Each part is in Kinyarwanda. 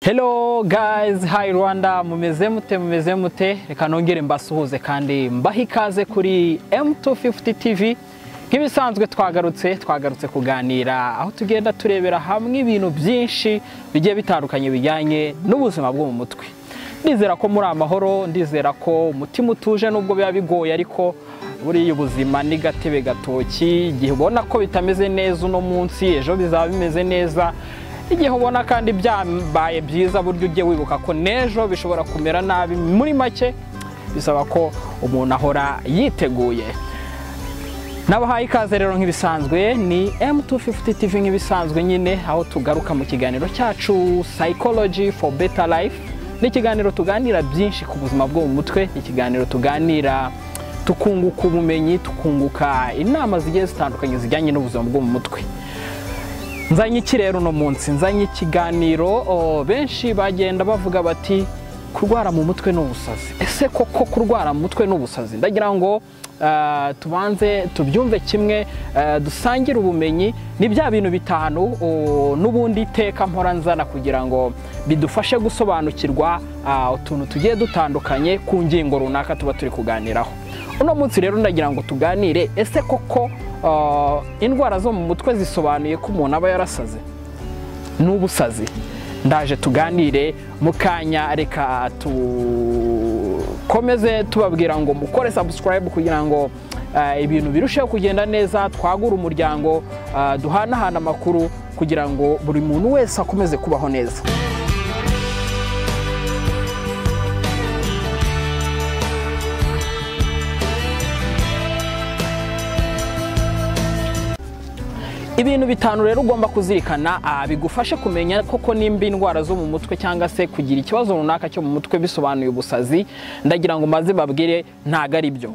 Hello guys, hi Rwanda, mumeze mute, reka nongere mbasuhuze kandi mbaha ikaze kuri M250 TV. Nk'ibisanzwe twagarutse kuganira aho tugenda turebera hamwe ibintu byinshi bigiye bitandukanye bijyanye n'ubuzima bwo mu mutwe. Ndizera ko muri amahoro, ndizera ko umutima utuje nubwo biba bigoye, ariko buri ubuzima ni gatebe gatoki. Igihe ubona ko bitameze neza uno munsi, ejo bizaba bimeze neza. Igihe ubona kandi byambaye byiza, buryo ujye wibuka ko nejo bishobora kumera nabi. Muri make bisaba ko umuntu ahora yiteguye. Nabahaye ikaze rero nk'ibisanzwe, ni M250 TV nk'ibisanzwe nyine, aho tugaruka mu kiganiro cyacu Psychology for Better Life. Ni ikiganiro tuganira byinshi ku buzima bwo mu mutwe, ikiganiro tuganira tukunguka ubumenyi, tukunguka inama zigiye zitandukanye zijyanye n'ubuzima bwo mu mutwe. Nzanye iki rero no munsi, nzanye ikiganiro benshi bagenda bavuga bati kurwara mu mutwe n'ubusazi. Ese koko kurwara mu mutwe n'ubusazi? Ndagira ngo tubanze tubyumve kimwe, dusangire ubumenyi. Ni bya bintu bitanu n'ubundi iteka mpora nzana kugira ngo bidufashe gusobanukirwa utuntu tugiye dutandukanye ku ngingo runaka tuba turi kuganiraho. Uno munsi rero ndagira ngo tuganire, ese koko indwara zo mu mutwe zisobanuye ko umuntu aba yarasaze n'ubusazi? Ndaje tuganire mu kanya. Reka tukomeze tubabwira ngo mukore subscribe kugira ngo ibintu birusheho kugenda neza, twagura umuryango, duhanahana amakuru kugira ngo buri muntu wese akomeze kubaho neza. Ibintu bitanu rero ugomba kuzirikana bigufashe kumenya koko nimba indwara zo mu mutwe cyangwa se kugira ikibazo runaka cyo mu mutwe bisobanuye ubusazi. Ndagira ngo maze babwire ntago ari byo.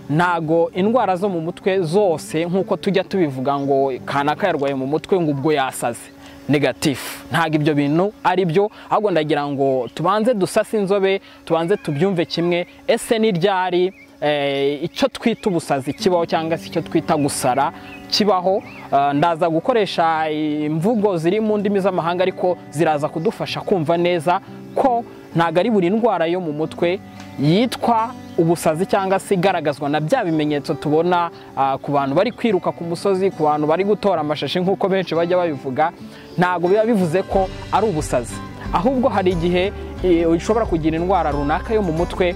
Ntago indwara zo mu mutwe zose nkuko tujya tubivuga ngo kanaka yarwaye mu mutwe ngo ubwo yasaze negative. Ntago ibyo bintu ari byo, ahubwo ndagira ngo tubanze dusase inzobe, tubanze tubyumve kimwe. Ese ni ryari icyo twita ubusazi kibaho cyangwa se icyo twita gusara kibaho? Ndaza gukoresha imvugo ziri mu ndimi z'amahanga, ariko ziraza kudufasha kumva neza ko ntago ari buri ndwara yo mu mutwe yitwa ubusazi cyangwa se igaragazwa na bya bimenyetso tubona ku bantu bari kwiruka ku musozi, ku bantu bari gutora amashashi nk'uko benshi bajya babivuga. Ntago biba bivuze ko ari ubusazi, ahubwo hari igihe ushobora kugira indwara runaka yo mu mutwe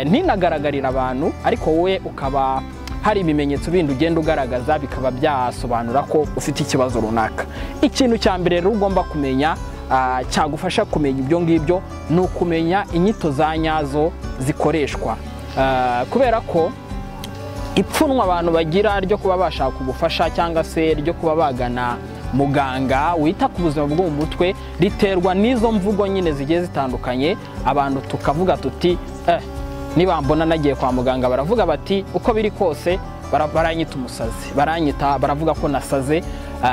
ntinagaragarira abantu, ariko wowe ukaba hari ibimenyetso bindi ugenda ugaragaza bikaba byasobanura ko ufite ikibazo runaka. Ikintu cya mbere rero ugomba kumenya cyagufasha kumenya ibyo ngibyo ni ukumenya inyito za nyazo zikoreshwa, kubera ko ipfunwa abantu bagira ryo kuba bashaka ubufasha cyangwa se ryo kuba bagana muganga wita ku buzima bwo mu mutwe riterwa n'izo mvugo nyine zigiye zitandukanye. Abantu tukavuga tuti nibambona nagiye kwa muganga baravuga bati uko biri kose baranyita umusazi, baravuga ko nasaze.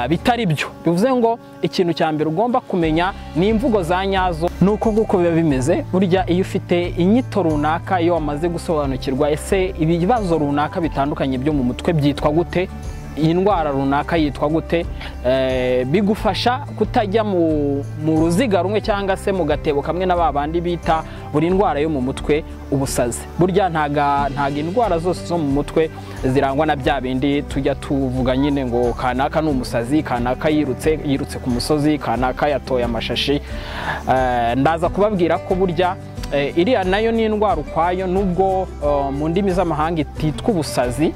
Bitari byo. Bivuze ngo ikintu cya mbere ugomba kumenya ni imvugo za nyazo. Nuko nguko biba bimeze. Burya iyo ufite inyito runaka, iyo wamaze gusobanukirwa ese ibibazo runaka bitandukanye byo mu mutwe byitwa gute, iyi ndwara runaka yitwa gute, bigufasha kutajya mu ruziga rumwe cyangwa se mu gatebo kamwe na babandi bita buri ndwara yo mu mutwe ubusazi. Burya ntago indwara zose zo mu mutwe zirangwa na bya bindi tujya tuvuga nyine ngo kanaka ni umusazi, kanaka yirutse ku musozi, kanaka yatoye amashashi. Ndaza kubabwira ko burya iriya nayo ni indwara ukwayo, nubwo mu ndimi z'amahanga ititwa ubusazi.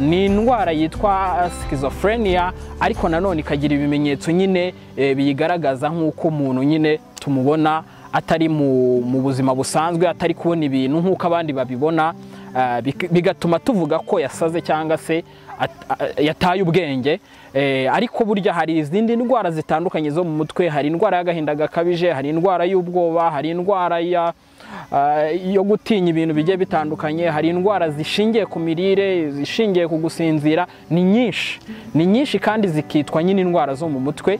Ni indwara yitwa schizophrenia, ariko nanone ikagira ibimenyetso nyine biyigaragaza nk'uko umuntu nyine tumubona atari mu buzima busanzwe, atari kubona ibintu nk'uko abandi babibona, bigatuma tuvuga ko yasaze cyangwa se yataye ubwenge. Ariko burya hari izindi ndwara zitandukanye zo mu mutwe. Hari indwara y'agahinda gakabije, hari indwara y'ubwoba, hari indwara yo gutinya ibintu bigiye bitandukanye, hari indwara zishingiye ku mirire, zishingiye ku gusinzira. Ni nyinshi kandi zikitwa nyine indwara zo mu mutwe.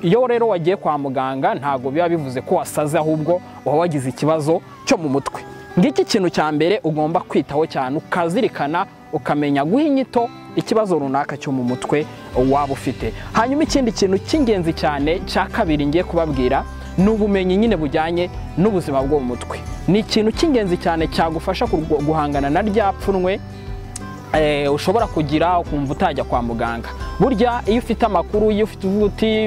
Iyo rero wagiye kwa muganga ntago biba bivuze ko wasaze, ahubwo uba wagize ikibazo cyo mu mutwe. Ngiki kintu cya mbere ugomba kwitaho cyane, ukazirikana, ukamenya guha inyito ikibazo runaka cyo mu mutwe waba ufite. Hanyuma ikindi kintu cy'ingenzi cyane cya kabiri ngiye kubabwira ni ubumenyi nyine bujyanye n'ubuzima bwo mu mutwe. Ni ikintu cy'ingenzi cyane cyagufasha guhangana na rya pfunwe ushobora kugira ukumva utajya kwa muganga. Burya iyo ufite amakuru, iyo ufite uvuti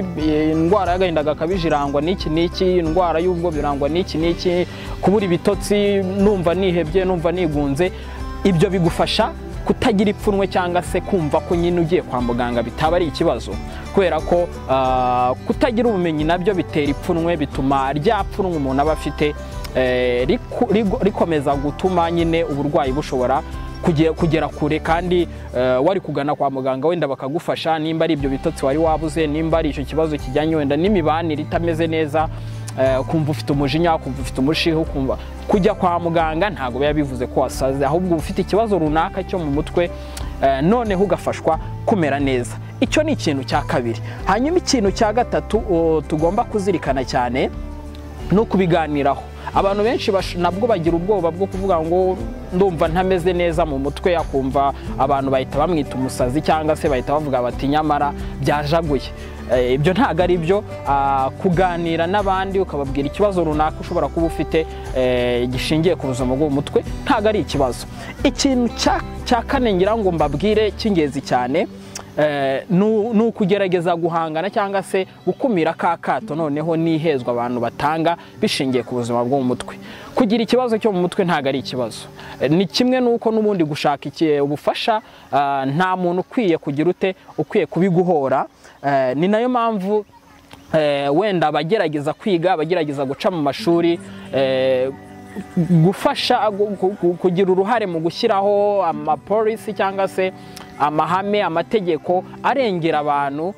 indwara y'agahinda gakabije irangwa n'iki n'iki, indwara y'ubwo birangwa n'iki n'iki, kubura ibitotsi, numva nihebye, numva nigunze, ibyo bigufasha kutagira ipfunwe cyangwa se kumva ko nyine ugiye kwa muganga bitaba ari ikibazo, kubera ko kutagira ubumenyi nabyo bitera ipfunwe, bituma rya pfunwe umuntu aba afite rikomeza gutuma nyine uburwayi bushobora kugera kure, kandi wari kugana kwa muganga wenda bakagufasha, nimba ari ibyo bitotsi wari wabuze, nimba ari icyo kibazo kijyanye wenda n'imibanire itameze neza, kumva ufite umujinya, kumva ufite umushiha, kumva kujya kwa muganga ntabwo biba bivuze ko wasaze, ahubwo ufite ikibazo runaka cyo mu mutwe, noneho ugafashwa kumera neza. Icyo ni ikintu cya kabiri. Hanyuma ikintu cya gatatu tugomba kuzirikana cyane ni ukubiganiraho. Abantu benshi nabwo bagira ubwoba bwo kuvuga ngo ndumva ntameze neza mu mutwe, akumva abantu bahita bamwita umusazi cyangwa se bahita bavuga bati nyamara byajaguye. Ibyo ntabwo ari byo. Kuganira n'abandi ukababwira ikibazo runaka ushobora kuba ufite gishingiye ku buzima bwo mu mutwe ntabwo ari ikibazo. Ikintu cya kane ngira ngo mbabwire cy'ingenzi cyane ni ukugerageza guhangana cyangwa se gukumira ka kato noneho n'ihezwa abantu batanga bishingiye ku buzima bwo mu mutwe. Kugira ikibazo cyo mu mutwe ntabwo ari ikibazo, ni kimwe n'uko n'ubundi gushaka ubufasha nta muntu ukwiye kubiguhora. Ni nayo mpamvu wenda abagerageza kwiga, abagerageza guca mu mashuri, gufasha kugira uruhare mu gushyiraho amapolisi cyangwa se amahame, amategeko arengera abantu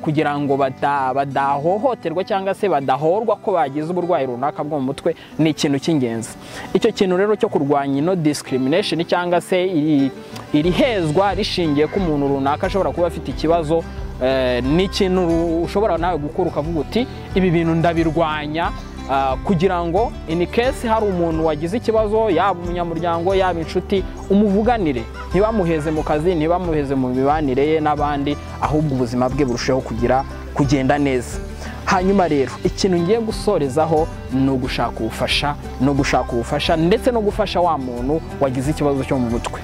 kugira ngo badahohoterwa cyangwa se badahorwa ko bagize uburwayi runaka bwo mu mutwe, ni ikintu cy'ingenzi. Icyo kintu rero cyo kurwanya ino discrimination cyangwa se iri hezwa rishingiye ko umuntu runaka ashobora kuba afite ikibazo, ni ikintu ushobora nawe gukora ukavuga uti ibi bintu ndabirwanya, kugira ngo in case hari umuntu wagize ikibazo, yaba umunyamuryango yaba inshuti, umuvuganire, ntibamuheze mu kazi, ntibamuheze mu mibanire ye n'abandi, ahubwo ubuzima bwe burusheho kugenda neza. Hanyuma rero ikintu ngiye gusorezaho ni ugushaka ubufasha, ndetse no gufasha wa muntu wagize ikibazo cyo mu mutwe.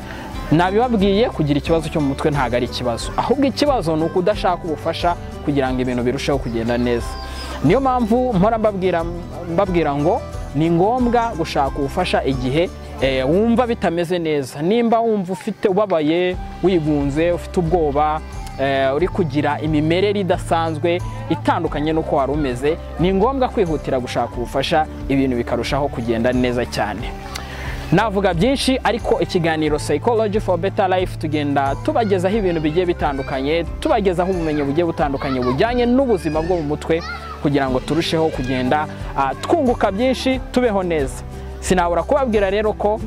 Nabibabwiye, kugira ikibazo cyo mu mutwe ntabwo ari ikibazo, ahubwo ikibazo ni ukudashaka ubufasha kugira ngo ibintu birusheho kugenda neza. Niyo mpamvu mpora mbabwira ngo ni ngombwa gushaka ubufasha igihe wumva bitameze neza. Nimba wumva ubabaye, wigunze, ufite ubwoba, uri kugira imimerere idasanzwe itandukanye n'uko wari umeze, ni ngombwa kwihutira gushaka ubufasha, ibintu bikarushaho kugenda neza cyane. Navuga byinshi, ariko ikiganiro Psychology for Better Life tugenda tubagezaho ibintu bigiye bitandukanye, tubagezaho ubumenyi bugiye butandukanye bujyanye n'ubuzima bwo mu mutwe, kugira ngo turusheho kugenda twunguka byinshi, tubeho neza. Sinabura kubabwira rero ko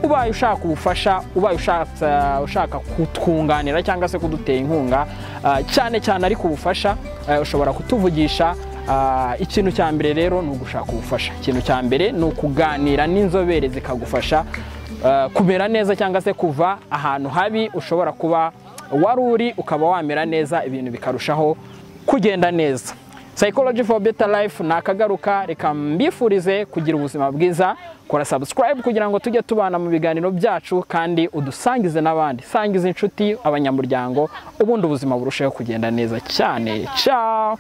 ubaye ushaka ubufasha, ubaye ushaka kutwunganira cyangwa se kudutera inkunga, cyane cyane ariko ubufasha, ushobora kutuvugisha. Ikintu cya mbere rero ni ugushaka ubufasha. Ikintu cya mbere ni ukuganira n'inzobere zikagufasha kumera neza cyangwa se kuva ahantu habi ushobora kuba wari uri, ukaba wamera neza, ibintu bikarushaho kugenda neza. Psychology for Better Life nakagaruka, reka mbifurize kugira ubuzima bwiza. Kora subscribe kugira ngo tujye tubana mu biganiro byacu, kandi udusangize n'abandi, sangiza inshuti, abanyamuryango, ubundi ubuzima burusheho kugenda neza cyane. Ciao.